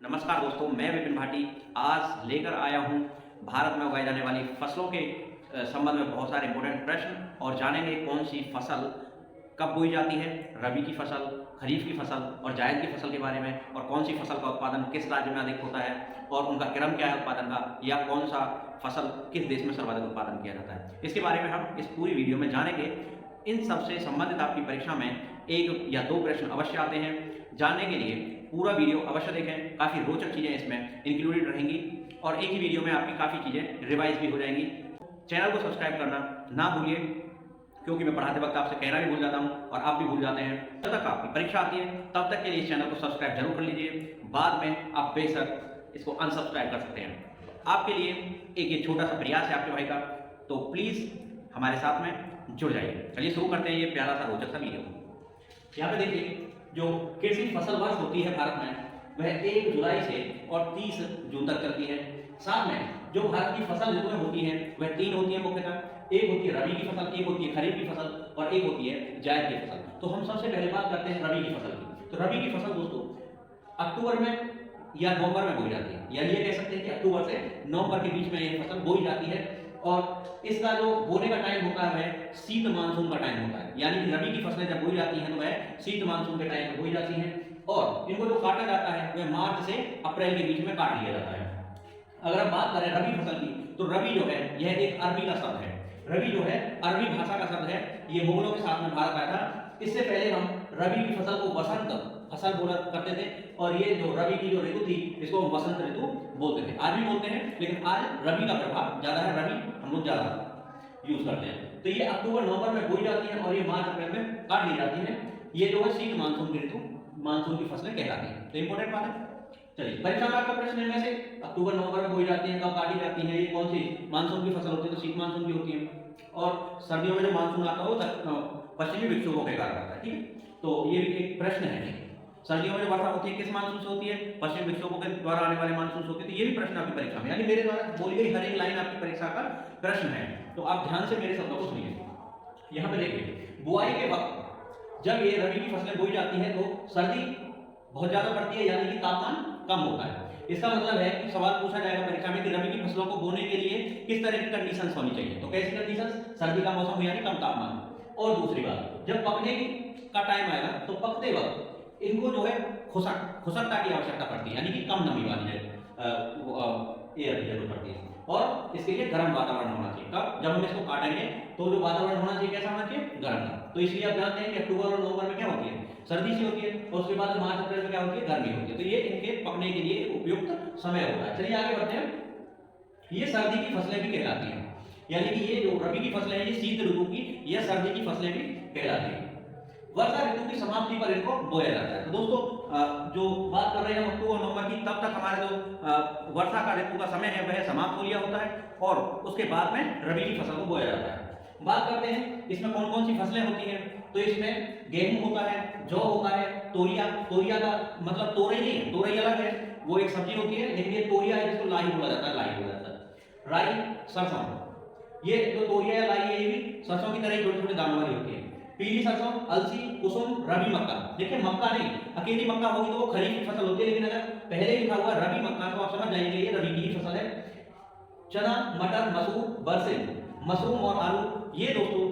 नमस्कार दोस्तों, मैं विपिन भाटी आज लेकर आया हूं भारत में उगाई जाने वाली फसलों के संबंध में बहुत सारे इंपॉर्टेंट प्रश्न और जानेंगे कौन सी फसल कब बोई जाती है, रबी की फसल, खरीफ की फसल और जायद की फसल के बारे में, और कौन सी फसल का उत्पादन किस राज्य में अधिक होता है और उनका क्रम क्या है उत्पादन का, या कौन सा फसल किस देश में सर्वाधिक उत्पादन किया जाता है। इसके बारे में हम इस पूरी वीडियो में जानेंगे। इन सबसे संबंधित आपकी परीक्षा में एक या दो प्रश्न अवश्य आते हैं। जानने के लिए पूरा वीडियो अवश्य देखें, काफ़ी रोचक चीज़ें इसमें इंक्लूडेड रहेंगी और एक ही वीडियो में आपकी काफ़ी चीज़ें रिवाइज भी हो जाएंगी। चैनल को सब्सक्राइब करना ना भूलिए, क्योंकि मैं पढ़ाते वक्त आपसे कहना भी भूल जाता हूं और आप भी भूल जाते हैं। जब तक आपकी परीक्षा आती है तब तक के लिए इस चैनल को सब्सक्राइब जरूर कर लीजिए, बाद में आप बेशक इसको अनसब्सक्राइब कर सकते हैं। आपके लिए एक ये छोटा सा प्रयास है आपके भाई का, तो प्लीज़ हमारे साथ में जुड़ जाइए। चलिए शुरू करते हैं ये प्यारा सा रोचक सा वीडियो। यहाँ पे देखिए, जो कृषि फसल वर्ष होती है भारत में, वह 1 जुलाई से और 30 जून तक चलती है। साथ में जो भारत की फसल ऋतुएं होती हैं वह 3 होती हैं मुख्यतः। एक होती है रबी की फसल, एक होती है खरीफ की फसल और एक होती है जायद की फसल। तो हम सबसे पहले बात करते हैं रबी की फसल की। तो रबी की फसल दोस्तों अक्टूबर में या नवंबर में बोई जाती है, यानी ये कह सकते हैं कि अक्टूबर से नवंबर के बीच में यह फसल बोई जाती है। और इसका जो बोने का टाइम होता है वह शीत मानसून का टाइम होता है, यानी कि रबी की फसलें जब बोई जाती हैं तो वह शीत मानसून के टाइम में बोई जाती हैं और इनको जो काटा जाता है वह मार्च से अप्रैल के बीच में काट लिया जाता है। अगर हम बात करें रबी फसल की, तो रबी जो है यह एक अरबी का शब्द है। रबी जो है अरबी भाषा का शब्द है, ये मुगलों के साथ में भारत आया था। इससे पहले हम रबी की फसल को वसंत फसल बोला करते थे और ये जो रबी की जो ऋतु थी इसको हम वसंत ऋतु बोलते थे। आज भी बोलते हैं, लेकिन आज रबी का प्रभाव ज्यादा है, रबी हम लोग ज्यादा यूज करते हैं। तो ये अक्टूबर नवंबर में बोई जाती है और ये मार्च अप्रैल में काट ली जाती है। ये जो है शीत मानसून की ऋतु, मानसून की फसलें कहलाती हैं। तो इंपॉर्टेंट बात है। चलिए, परीक्षा में आपका प्रश्न इनमें से अक्टूबर नवंबर में बोई जाती है, कब काटी जाती है, ये कौन सी मानसून की फसल होती है? तो शीत मानसून की होती है। और सर्दियों में जो मानसून आता है वो पश्चिमी विक्षोभों के कारण आता है। ठीक है, तो ये भी एक प्रश्न है। सर्दियों में जो वर्षा होती है किस मानसून से होती है? पश्चिम विक्षोभों के द्वारा आने वाले मानसून से होती है। तो ये भी प्रश्न आपकी परीक्षा में, यानी मेरे द्वारा बोली गई हर एक लाइन आपकी परीक्षा का प्रश्न है। तो आप ध्यान से मेरे शब्दों को सुनिए। यहाँ पे देखिए, बुआई के वक्त जब ये रबी की फसलें बोई जाती है तो सर्दी बहुत ज्यादा पड़ती है, यानी कि तापमान कम होता है। इसका मतलब है कि सवाल पूछा जाएगा परीक्षा में कि रबी की फसलों को बोने के लिए किस तरह की कंडीशंस होनी चाहिए। तो कैसी कंडीशंस? सर्दी का मौसम यानी कम तापमान। और दूसरी बात, जब पकने का टाइम आएगा तो पकते वक्त इनको जो है खुशकता की आवश्यकता पड़ती है, यानी कि कम नमी वाली एयर की जरूरत पड़ती है। और इसके लिए गर्म वातावरण होना चाहिए। कब? जब हम इसको काटेंगे तो जो वातावरण होना चाहिए कैसा होना चाहिए? गर्म। तो इसलिए आप जानते हैं कि अक्टूबर और नवंबर में क्या होती है? सर्दी सी होती है और उसके बाद मार्च अप्रैल में क्या होती है? गर्मी होती है। तो ये इनके पकने के लिए उपयुक्त समय होता है। चलिए आगे बढ़ते हैं। ये सर्दी की फसलें भी कहलाती हैं, यानी कि ये जो रबी की फसलें हैं ये शीत ऋतु की या सर्दी की फसलें भी कहलाती हैं। वर्षा ऋतु की समाप्ति पर इनको बोया जाता है। तो दोस्तों जो बात कर रहे हैं हम अक्टूबर नवंबर की, तब तक हमारा जो वर्षा का ऋतु का समय है वह समाप्त हो लिया होता है और उसके बाद में रबी की फसल को बोया जाता है। बात करते हैं इसमें कौन कौन सी फसलें होती हैं। तो इसमें गेहूं होता है, जौ होता है, तोरिया का मतलब तोरई नहीं है, तोरई अलग है, वो एक सब्जी होती है, लेकिन ये तोरिया है जिसको लाई बोला जाता है, लाई बोला जाता है। राई, सरसों, ये जो तोरिया या लाई है ये भी सरसों की तरह ही छोटी छोटी दानों वाली होती है। पीली सरसों, अलसी, कुसुम, रबी मक्का। देखिए मक्का नहीं, अकेली मक्का होगी तो वो खरीफ की फसल होती है, लेकिन अगर पहले लिखा हुआ रबी मक्का तो आप समझ जाएंगे ये रबी की फसल है। चना, मटर, मसूर, बरसिल, मशरूम और आलू, ये दोस्तों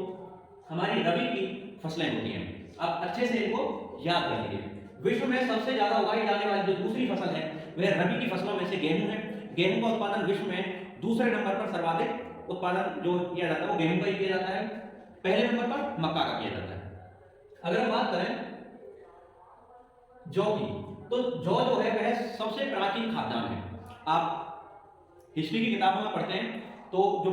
हमारी रबी की फसलें होती हैं। आप अच्छे से इनको याद कर लीजिए। विश्व में सबसे ज्यादा उगाई जाने वाली जो दूसरी फसल है वह रबी की फसलों में से गेहूं है। गेहूं का उत्पादन विश्व में दूसरे नंबर पर सर्वाधिक उत्पादन जो किया जाता है वो गेहूं का ही किया जाता है। पहले नंबर पर मक्का का किया जाता है। अगर हम बात करें जौ की, तो जौ जो है वह सबसे प्राचीन खाद्यान्न है। आप हिस्ट्री की किताबों में पढ़ते हैं तो जो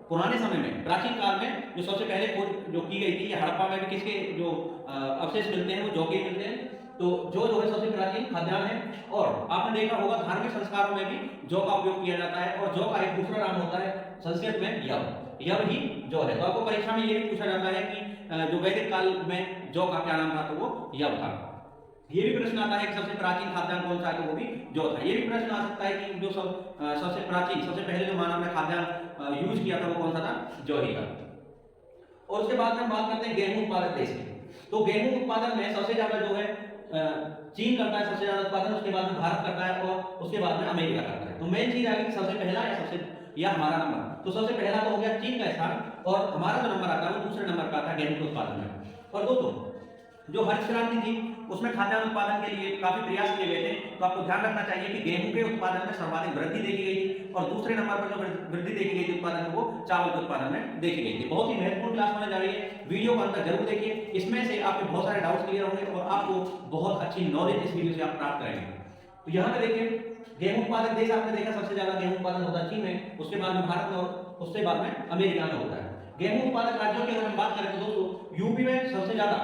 पुराने समय में, प्राचीन काल में जो सबसे पहले खोज जो की गई थी, हड़प्पा में भी किसके जो अवशेष मिलते हैं वो जौ के मिलते हैं। तो जौ जो है सबसे प्राचीन खाद्यान्न है। और आपने देखा होगा धार्मिक संस्कारों में भी जौ का उपयोग किया जाता है और जौ का एक दूसरा नाम होता है संस्कृत में यव ही जौ है। तो आपको परीक्षा में ये भी पूछा जाता है कि जो वैदिक काल में जौ का क्या नाम था, तो वो यव था। ये भी प्रश्न आता है कि सबसे प्राचीन खाद्यान्न कौन सा है, तो वो भी जौ था। ये भी प्रश्न आ सकता है कि जो सबसे प्राचीन, सबसे पहले जो मानव ने खाद्यान्न यूज किया था वो कौन सा था? जौ ही था। और उसके बाद में हम बात करते हैं गेहूं उत्पादक देश की। तो गेहूं उत्पादन में सबसे ज्यादा जो है चीन करता है सबसे ज्यादा उत्पादन, उसके बाद में भारत करता है और उसके बाद में अमेरिका करता है। तो मेन चीज आ गई सबसे पहला या हमारा नंबर। तो सबसे पहला तो हो गया चीन का स्थान और हमारा जो नंबर आता है वो दूसरे नंबर का आता है गेहूं के उत्पादन में। और दोस्तों जो हरित क्रांति थी उसमें खाद्यान्न उत्पादन के लिए काफी प्रयास किए गए थे। तो आपको ध्यान रखना चाहिए कि गेहूं के उत्पादन में सर्वाधिक वृद्धि देखी गई थी और दूसरे नंबर पर जो वृद्धि देखी गई थी उत्पादन में वो चावल के उत्पादन में देखी गई थी। बहुत ही महत्वपूर्ण क्लास होने जा रही है, वीडियो को अंत तक जरूर देखिए, इसमें से आपके बहुत सारे डाउट्स क्लियर होंगे और आपको बहुत अच्छी नॉलेज इस वीडियो से आप प्राप्त करेंगे। तो यहाँ पे देखिए गेहूं उत्पादक देश आपने देखा सबसे ज्यादा गेहूं उत्पादन होता है चीन में, उसके बाद में भारत में और उसके बाद में अमेरिका में होता है। गेहूं उत्पादक राज्यों की अगर हम बात करें तो दोस्तों यूपी में सबसे ज्यादा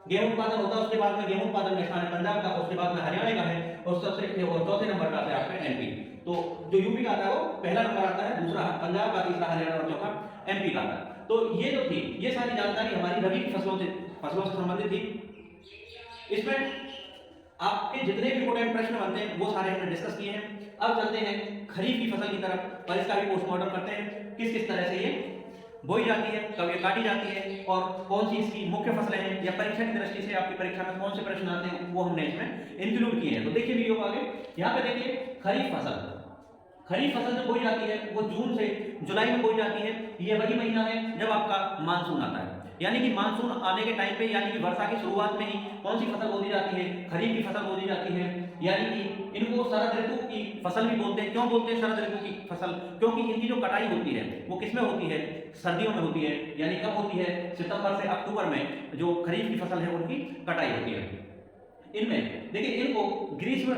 गेहूं उत्पादन होता है, उसके बाद में गेहूं उत्पादन में स्थान है पंजाब का, उसके बाद में हरियाणा का है और चौथे नंबर का आता है आपका एमपी। तो जो यूपी का आता है वो पहला नंबर आता है, दूसरा पंजाब का, तीसरा हरियाणा और चौथा एमपी का आता है। तो ये जो थी ये सारी जानकारी हमारी रबी की फसलों से संबंधित थी। इसमें आपके जितने भी इंपोर्टेंट प्रश्न बनते हैं वो सारे हमने डिस्कस किए हैं। अब चलते हैं खरीफ की फसल की तरफ और इसका भी पोस्टमार्टम करते हैं, किस किस तरह से ये बोई जाती है, कब ये काटी जाती है और कौन सी इसकी मुख्य फसलें हैं या परीक्षा की दृष्टि से आपकी परीक्षा में कौन से प्रश्न आते हैं वो हमने इसमें इंक्लूड किए हैं। तो देखिए वीडियो को आगे, यहाँ पे देखिए खरीफ फसल जो बोई जाती है वो जून से जुलाई में बोई जाती है। ये वही महीना है जब आपका मानसून आता है, यानी कि मानसून आने के टाइम पे यानी कि वर्षा की शुरुआत में ही कौन सी फसल बोई जाती है, खरीफ की फसल बोई जाती है। यानी कि इनको शरद ऋतु की फसल भी बोलते हैं। क्यों बोलते हैं शरद ऋतु की फसल? क्योंकि इनकी जो कटाई होती है वो किसमें होती है? सर्दियों में होती है। यानी कब होती है? सितंबर से अक्टूबर में जो खरीफ की फसल है उनकी कटाई होती है। इनमें देखिए इनको ग्रीष्म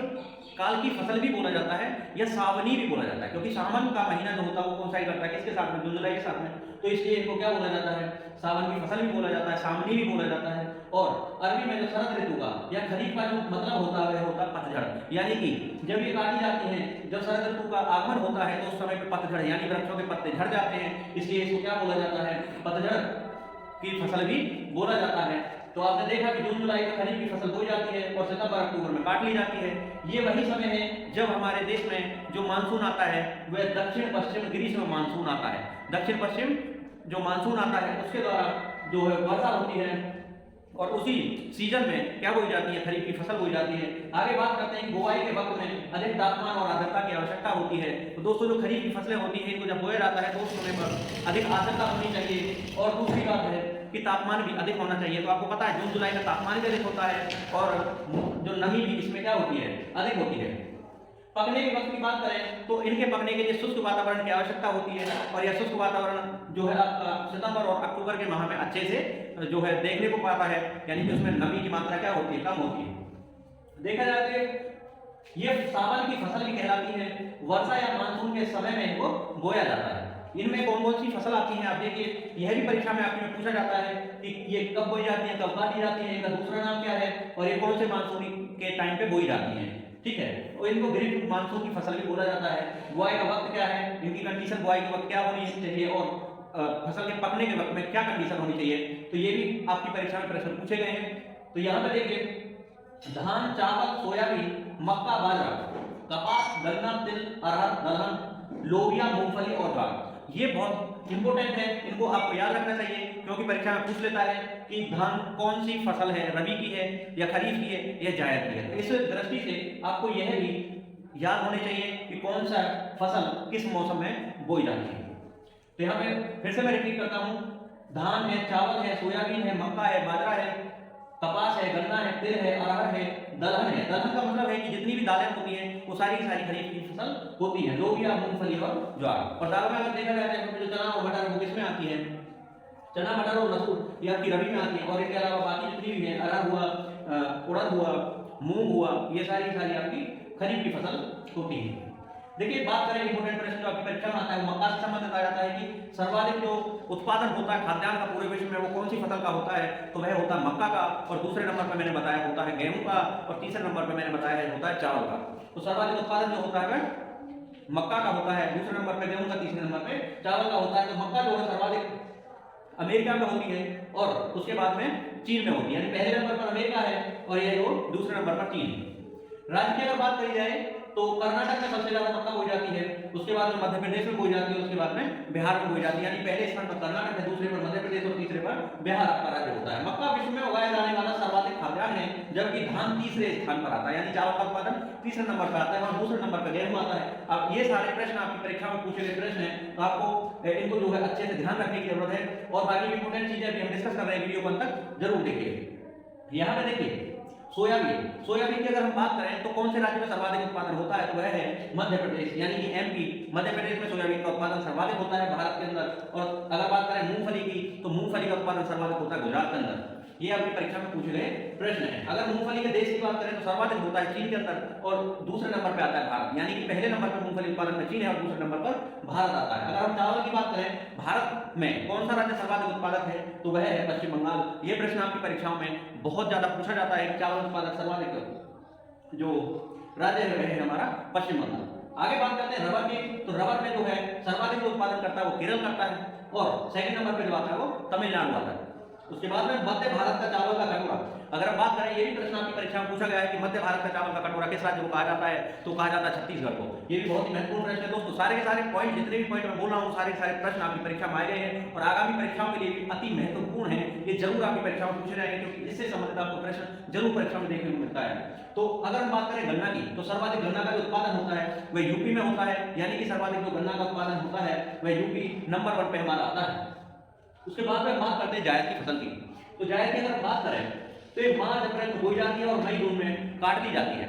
काल की फसल भी बोला जाता है या सावनी भी बोला जाता है, क्योंकि सावन का महीना जो होता है वो कौन सा करता है, किसके साथ में? जून जुलाई के साथ में। तो इसलिए इनको क्या बोला जाता है? सावन की फसल भी बोला जाता है, सावनी भी बोला जाता है। और अरबी में जो शरद ऋतु का या खरीफ का जो मतलब होता है वह होता है पतझड़। यानी कि जब ये काटी जाती है, जब शरद ऋतु का आगमन होता है तो उस समय पे पतझड़ यानी वृक्षों के पत्ते झड़ जाते हैं, इसलिए इसको क्या बोला जाता है? पतझड़ की फसल भी बोला जाता है। तो आपने देखा कि जून जुलाई में खरीफ की फसल बोई जाती है और सितंबर अक्टूबर में काट ली जाती है। ये वही समय है जब हमारे देश में जो मानसून आता है वह दक्षिण पश्चिम ग्रीष्म मानसून आता है। दक्षिण पश्चिम जो मानसून आता है उसके द्वारा जो है वर्षा होती है और उसी सीजन में क्या बोई जाती है? खरीफ की फसल बोई जाती है। आगे बात करते हैं बुआई के वक्त में अधिक तापमान और आर्द्रता की आवश्यकता होती है। तो दोस्तों जो खरीफ की फसलें होती हैं इनको जब बोया जाता है तो उस समय पर अधिक आर्द्रता होनी चाहिए और दूसरी बात है कि तापमान भी अधिक होना चाहिए। तो आपको पता है जून जुलाई में तापमान भी अधिक होता है और जो नमी भी इसमें क्या होती है? अधिक होती है। पकने के वक्त की बात करें तो इनके पकने के लिए शुष्क वातावरण की आवश्यकता होती है और यह शुष्क वातावरण जो है सितंबर और अक्टूबर के माह में अच्छे से जो है देखने को पाता है, यानी कि उसमें नमी की मात्रा क्या होती है? कम होती है। देखा जाए तो ये सावन की फसल भी कहलाती है। वर्षा या मानसून के समय में इनको बोया जाता है। इनमें कौन कौन सी फसल आती है आप देखिए, यह भी परीक्षा में आपके में पूछा जाता है कि ये कब बोई जाती है, कब काटी जाती है, इनका दूसरा नाम क्या है और ये कौन से मानसून के टाइम पे बोई जाती है। ठीक है, और इनको खरीफ मानसून की फसल भी बोला जाता है। बुआई का वक्त क्या है, इनकी कंडीशन बुआई के वक्त क्या होनी चाहिए और फसल के पकने के वक्त में क्या कंडीशन होनी चाहिए, तो ये भी आपकी परीक्षा में प्रश्न पूछे गए हैं। तो यहाँ पे देखिए धान, चावल, सोयाबीन, मक्का, बाजरा, कपास, गन्ना, तिल, अरहर, दलहन, लोबिया, मूंगफली और दाल, ये बहुत इंपॉर्टेंट है, इनको आपको याद रखना चाहिए क्योंकि परीक्षा में पूछ लेता है कि धान कौन सी फसल है, रबी की है या खरीफ की है या जायद की है। इस दृष्टि से आपको यह भी याद होने चाहिए कि कौन सा फसल किस मौसम में बोई जाती है। तो यहाँ पे फिर से मैं रिपीट करता हूँ, धान है, चावल है, सोयाबीन है, मक्का है, बाजरा है, कपास है, गन्ना है, तिल है, अरहर है, दलहन है। दलहन का मतलब है कि जितनी भी दालें होती हैं वो सारी की सारी खरीफ की फसल होती है, लोबिया, मूंगफली और ज्वार। और दाल में अगर देखा जाए तो जो चना और मटर वो किसमें आती है? चना, मटर और मसूर ये आपकी रबी में आती है। और इनके अलावा बाकी जितनी भी है, अरहर हुआ, उड़द हुआ, मूंग हुआ, ये सारी आपकी खरीफ की फसल होती है। देखिए बात करें इंपोर्टेंट प्रश्न जो आपकी परीक्षा में आता है, मक्का से संबंधित आ जाता है कि सर्वाधिक जो उत्पादन होता है खाद्यान्न का पूरे विश्व में वो कौन सी फसल का होता है, तो वह होता है मक्का का। और दूसरे नंबर पर मैंने बताया होता है गेहूं का और तीसरे नंबर पर मैंने बताया होता है चावल का। तो सर्वाधिक उत्पादन जो होता है वह मक्का का होता है, दूसरे नंबर पर गेहूं का, तीसरे नंबर पर चावल का होता है। तो मक्का जो है सर्वाधिक अमेरिका में होती है और उसके बाद में चीन में होती है, यानी पहले नंबर पर अमेरिका है और ये जो दूसरे नंबर पर चीन है। राज्य की अगर बात करी जाए तो कर्नाटक में सबसे ज्यादा मक्का बोई जाती है, उसके बाद में मध्य प्रदेश में बोई जाती है, उसके बाद में बिहार में बोई जाती है। यानी पहले स्थान पर कर्नाटक है, दूसरे पर मध्य प्रदेश और तीसरे पर बिहार आपका राज्य होता है। मक्का विश्व में उगाया जाने वाला सर्वाधिक खाद्यान्न है, जबकि धान तीसरे स्थान पर आता है, यानी चावल का उत्पादन तीसरे नंबर पर आता है और दूसरे नंबर पर गेहूं आता है। अब ये सारे प्रश्न आपकी परीक्षा में पूछे गए प्रश्न हैं, तो आपको इनको जो है अच्छे से ध्यान रखने की जरूरत है। और बाकी भी इंपॉर्टेंट चीजें अभी हम डिस्कस कर रहे हैं, वीडियो को अंत तक जरूर देखिए। यहाँ पे देखिए सोयाबीन की अगर हम बात करें तो कौन से राज्य में सर्वाधिक उत्पादन होता है, तो वह है मध्य प्रदेश, यानी कि एमपी, मध्य प्रदेश में सोयाबीन का उत्पादन सर्वाधिक होता है भारत के अंदर। और अगर बात करें मूंगफली की, तो मूंगफली का उत्पादन सर्वाधिक होता है गुजरात के अंदर। ये आपकी परीक्षा में पूछे गए प्रश्न है। अगर मूंगफली के देश की बात करें तो सर्वाधिक होता है चीन के अंदर और दूसरे नंबर पे आता है भारत, यानी कि पहले नंबर पर मूंगफली उत्पादन में चीन है और दूसरे नंबर पर भारत आता है। अगर हम चावल की बात करें, भारत में कौन सा राज्य सर्वाधिक उत्पादक है, तो वह है पश्चिम बंगाल। ये प्रश्न आपकी परीक्षाओं में बहुत ज्यादा पूछा जाता है, चावल उत्पादक सर्वाधिक जो राज्य है वह है हमारा पश्चिम बंगाल। आगे बात करते हैं रबर की, तो रबर में जो है सर्वाधिक उत्पादन करता है वो केरल करता है और सेकंड नंबर पे जो आता है वो तमिलनाडु आता है। उसके बाद में मध्य भारत का चावल का कटोरा, अगर हम बात करें, ये भी प्रश्न आपकी परीक्षा में पूछा गया है कि मध्य भारत का चावल का कटोरा किस राज्य को कहा जाता है, तो कहा जाता है छत्तीसगढ़ को। ये भी बहुत ही महत्वपूर्ण प्रश्न है दोस्तों। सारे के सारे पॉइंट, जितने भी पॉइंट मैं बोल रहा हूँ, सारे के सारे प्रश्न आपकी परीक्षा में आए गए हैं और आगामी परीक्षाओं के लिए भी अति महत्वपूर्ण है। ये जरूर आपकी परीक्षा में पूछे जाएंगे, क्योंकि इससे संबंधित आपको प्रश्न जरूर परीक्षा में देखने को मिलता है। तो अगर हम बात करें गन्ना की, तो सर्वाधिक गन्ना का जो उत्पादन होता है वह यूपी में होता है, यानी कि सर्वाधिक जो गन्ना का उत्पादन होता है वह यूपी नंबर 1 पे हमारा आता है। उसके बाद में बात करते हैं जायद की फसल की, तो जायद की अगर बात करें तो ये मार्च अप्रैल में बोई जाती है और मई जून में काट दी जाती है।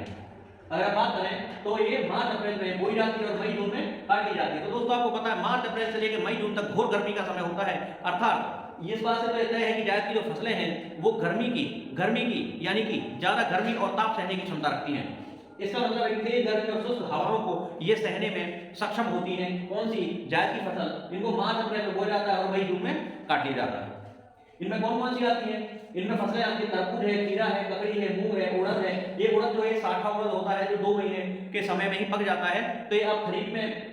अगर बात करें तो ये मार्च अप्रैल में बोई जाती है और मई जून में काट दी जाती है। तो दोस्तों आपको पता है मार्च अप्रैल से लेकर मई जून तक घोर गर्मी का समय होता है, अर्थात इस बात से तो तय है कि जायद की जो फसलें हैं वो गर्मी की यानी कि ज्यादा गर्मी और ताप सहने की क्षमता रखती हैं। इसका मतलब है कि तेज गर्मी और शुष्क हवाओं को ये सहने में सक्षम होती हैं। कौन सी? जायद की फसल। इनको मार्च अप्रैल में बोया जाता है और मई जून में काट लिया जाता है। इनमें कौन कौन सी आती हैं? इनमें फसलें आती हैं तरबूज है, खीरा है, ककड़ी है, मूंग है, उड़द है। ये उड़द जो है साठा उड़द होता है जो 2 महीने के समय में ही पक जाता है, तो ये आप खरीफ में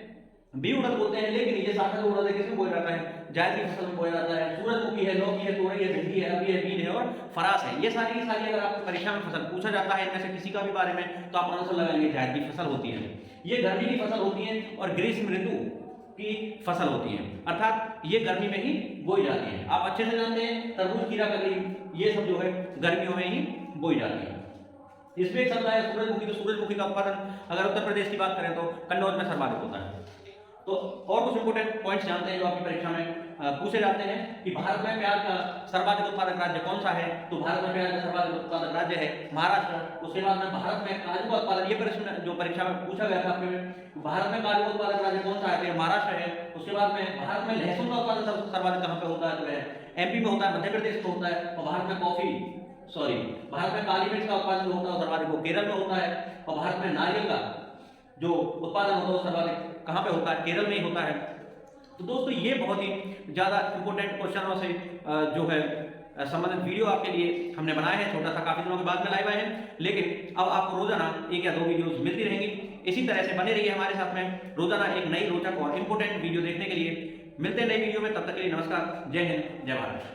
भी उड़द बोलते हैं, लेकिन ये साठा उड़द है किसमें बोया जाता है? जायद की फसल में बोया जाता है। सूरजमुखी है, लौकी है, तोरई है, भिंडी है, अरबी है, बीन है और फरास है। ये सारी की सारी अगर आपको परीक्षा में फसल पूछा जाता है इनमें से किसी का भी बारे में, तो आप आंसर लगाएंगे जायद की फसल होती है। ये गर्मी की फसल होती है और ग्रीष्म ऋतु की फसल होती है, अर्थात ये गर्मी में ही बोई जाती है। आप अच्छे से जानते हैं तरबूज, खीरा, ककड़ी ये सब जो है गर्मियों में ही बोई जाती है। इसमें एक शब्द है सूरजमुखी, तो सूरजमुखी का उत्पादन अगर उत्तर प्रदेश की बात करें तो कन्नौज में सर्वाधिक होता है। तो और कुछ इंपोर्टेंट पॉइंट्स जानते हैं जो आपकी परीक्षा में पूछे जाते हैं कि भारत में प्याज का सर्वाधिक उत्पादक राज्य कौन सा है, तो भारत में प्याज का सर्वाधिक उत्पादक राज्य है महाराष्ट्र। उसके बाद में भारत में काजू का उत्पादन, ये प्रश्न जो परीक्षा में पूछा गया था आपके, भारत में काजू का उत्पादक राज्य कौन सा है, तो महाराष्ट्र है। उसके बाद में भारत में लहसुन का उत्पादन सर्वाधिक कहां पे होता है, तो वह एमपी में होता है, मध्य प्रदेश में होता है। और भारत में काली मिर्च का उत्पादन जो होता है सर्वाधिक वो केरल में होता है। और भारत में नारियल का जो उत्पादन होता है सर्वाधिक कहां पे होता है? केरल में ही होता है। तो दोस्तों ये बहुत ही ज्यादा इंपॉर्टेंट क्वेश्चनों से जो है संबंधित वीडियो आपके लिए हमने बनाए हैं। छोटा सा काफी दिनों के बाद में लाइव आए हैं, लेकिन अब आपको रोजाना 1 या 2 वीडियोस मिलती रहेंगी। इसी तरह से बने रहिए हमारे साथ में, रोजाना एक नई रोचक और इंपॉर्टेंट वीडियो देखने के लिए। मिलते हैं नई वीडियो में, तब तक के लिए नमस्कार, जय हिंद, जय भारत।